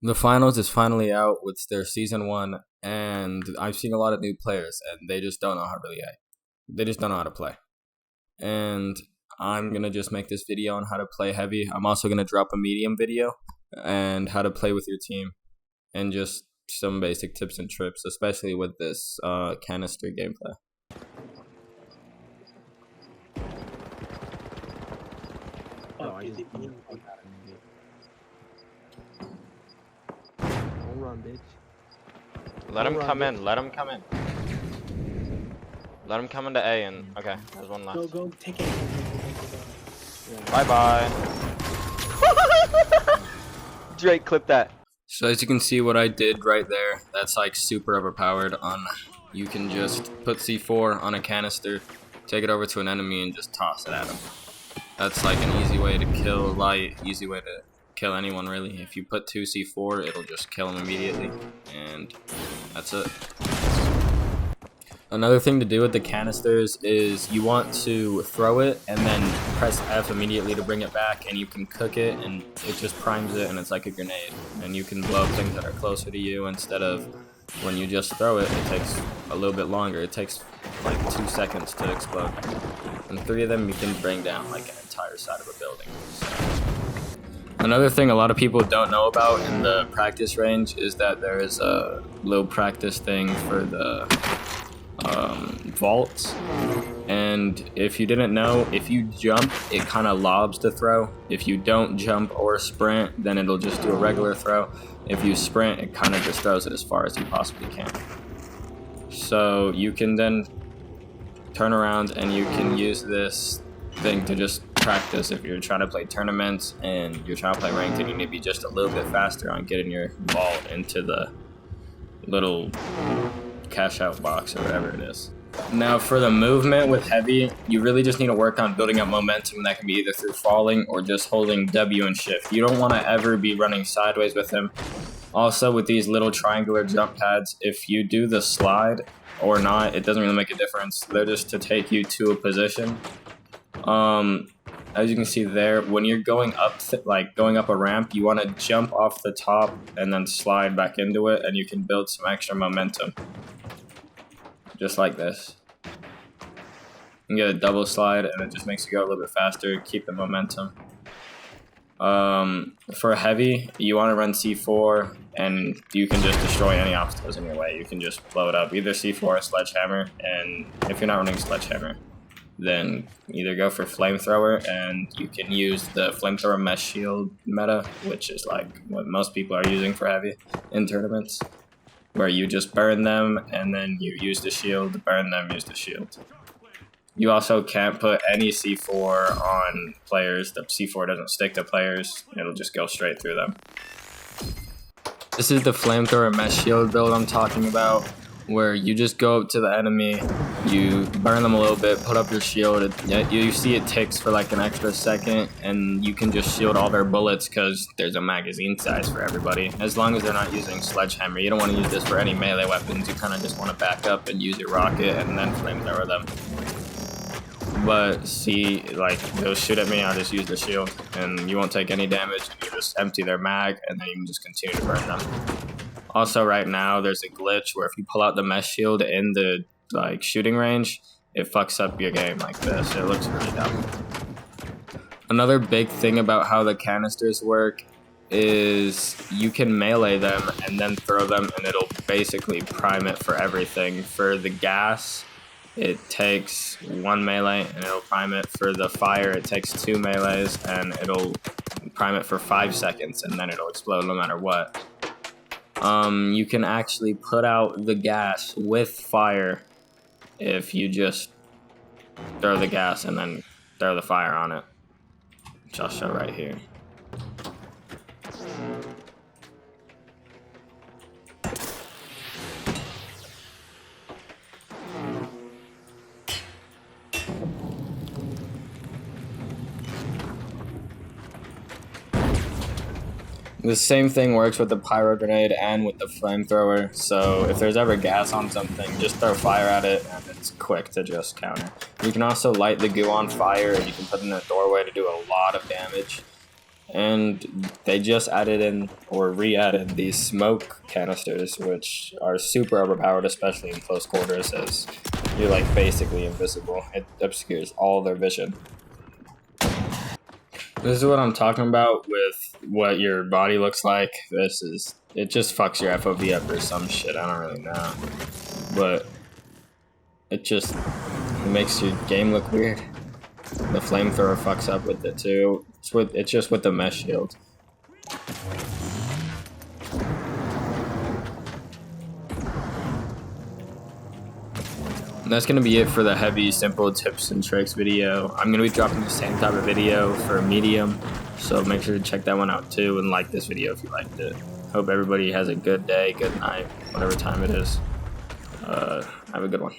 The finals is finally out with their season 1, and I've seen a lot of new players, and they just don't know how they just don't know how to play. And I'm gonna just make this video on how to play heavy. I'm also gonna drop a medium video and how to play with your team, and just some basic tips and trips, especially with this canister gameplay. Don't run, bitch. Let him come in. Let him come in. Let him come into A and okay, there's one left. Go, take it. Bye bye. Drake, clip that. So as you can see what I did right there, that's like super overpowered. You can just put C4 on a canister, take it over to an enemy and just toss it at him. That's like an easy way to kill light, easy way to kill anyone really. If you put 2 C4, it'll just kill him immediately, and that's it. Another thing to do with the canisters is you want to throw it and then press F immediately to bring it back, and you can cook it and it just primes it and it's like a grenade, and you can blow up things that are closer to you instead of when you just throw it. It takes a little bit longer. It takes like 2 seconds to explode, and 3 of them you can bring down like an entire side of a building. So. Another thing a lot of people don't know about in the practice range is that there is a little practice thing for the vaults, and if you didn't know, if you jump it kind of lobs the throw. If you don't jump or sprint, then it'll just do a regular throw. If you sprint, it kind of just throws it as far as you possibly can. So you can then turn around and you can use this thing to just practice. If you're trying to play tournaments and you're trying to play ranked, and you need to be just a little bit faster on getting your vault into the little cash out box or whatever it is. Now for the movement with heavy, you really just need to work on building up momentum. That can be either through falling or just holding W and shift. You don't want to ever be running sideways with him. Also with these little triangular jump pads, if you do the slide or not, it doesn't really make a difference. They're just to take you to a position. As you can see there, when you're going up going up a ramp, you want to jump off the top and then slide back into it, and you can build some extra momentum. Just like this. You can get a double slide and it just makes you go a little bit faster, keep the momentum. For heavy, you want to run C4, and you can just destroy any obstacles in your way. You can just blow it up, either C4 or sledgehammer, and if you're not running sledgehammer, then either go for flamethrower, and you can use the flamethrower mesh shield meta, which is like what most people are using for heavy in tournaments, where you just burn them and then you use the shield, burn them, use the shield. You also can't put any C4 on players. The C4 doesn't stick to players, it'll just go straight through them. This is the flamethrower mesh shield build I'm talking about, where you just go up to the enemy, you burn them a little bit, put up your shield, you see it ticks for like an extra second, and you can just shield all their bullets because there's a magazine size for everybody. As long as they're not using sledgehammer, you don't want to use this for any melee weapons. You kind of just want to back up and use your rocket and then flamethrower them. But see, like, they'll shoot at me, I'll just use the shield, and you won't take any damage, and you just empty their mag, and then you can just continue to burn them. Also, right now, there's a glitch where if you pull out the mesh shield in the shooting range, it fucks up your game like this. It looks really dumb. Another big thing about how the canisters work is you can melee them and then throw them, and it'll basically prime it for everything. For the gas, it takes 1 melee and it'll prime it. For the fire, it takes 2 melees and it'll prime it for 5 seconds, and then it'll explode no matter what. You can actually put out the gas with fire if you just throw the gas and then throw the fire on it, which I'll show right here. The same thing works with the pyro grenade and with the flamethrower, so if there's ever gas on something, just throw fire at it and it's quick to just counter. You can also light the goo on fire, and you can put it in a doorway to do a lot of damage. And they just added in, or re-added, these smoke canisters, which are super overpowered, especially in close quarters, as you're like basically invisible. It obscures all their vision. This is what I'm talking about with what your body looks like. It just fucks your FOV up or some shit, I don't really know. But it makes your game look weird. The flamethrower fucks up with it too. It's just with the mesh shield. And that's gonna be it for the heavy, simple tips and tricks video. I'm gonna be dropping the same type of video for medium, so make sure to check that one out too, and like this video if you liked it. Hope everybody has a good day, good night, whatever time it is. Have a good one.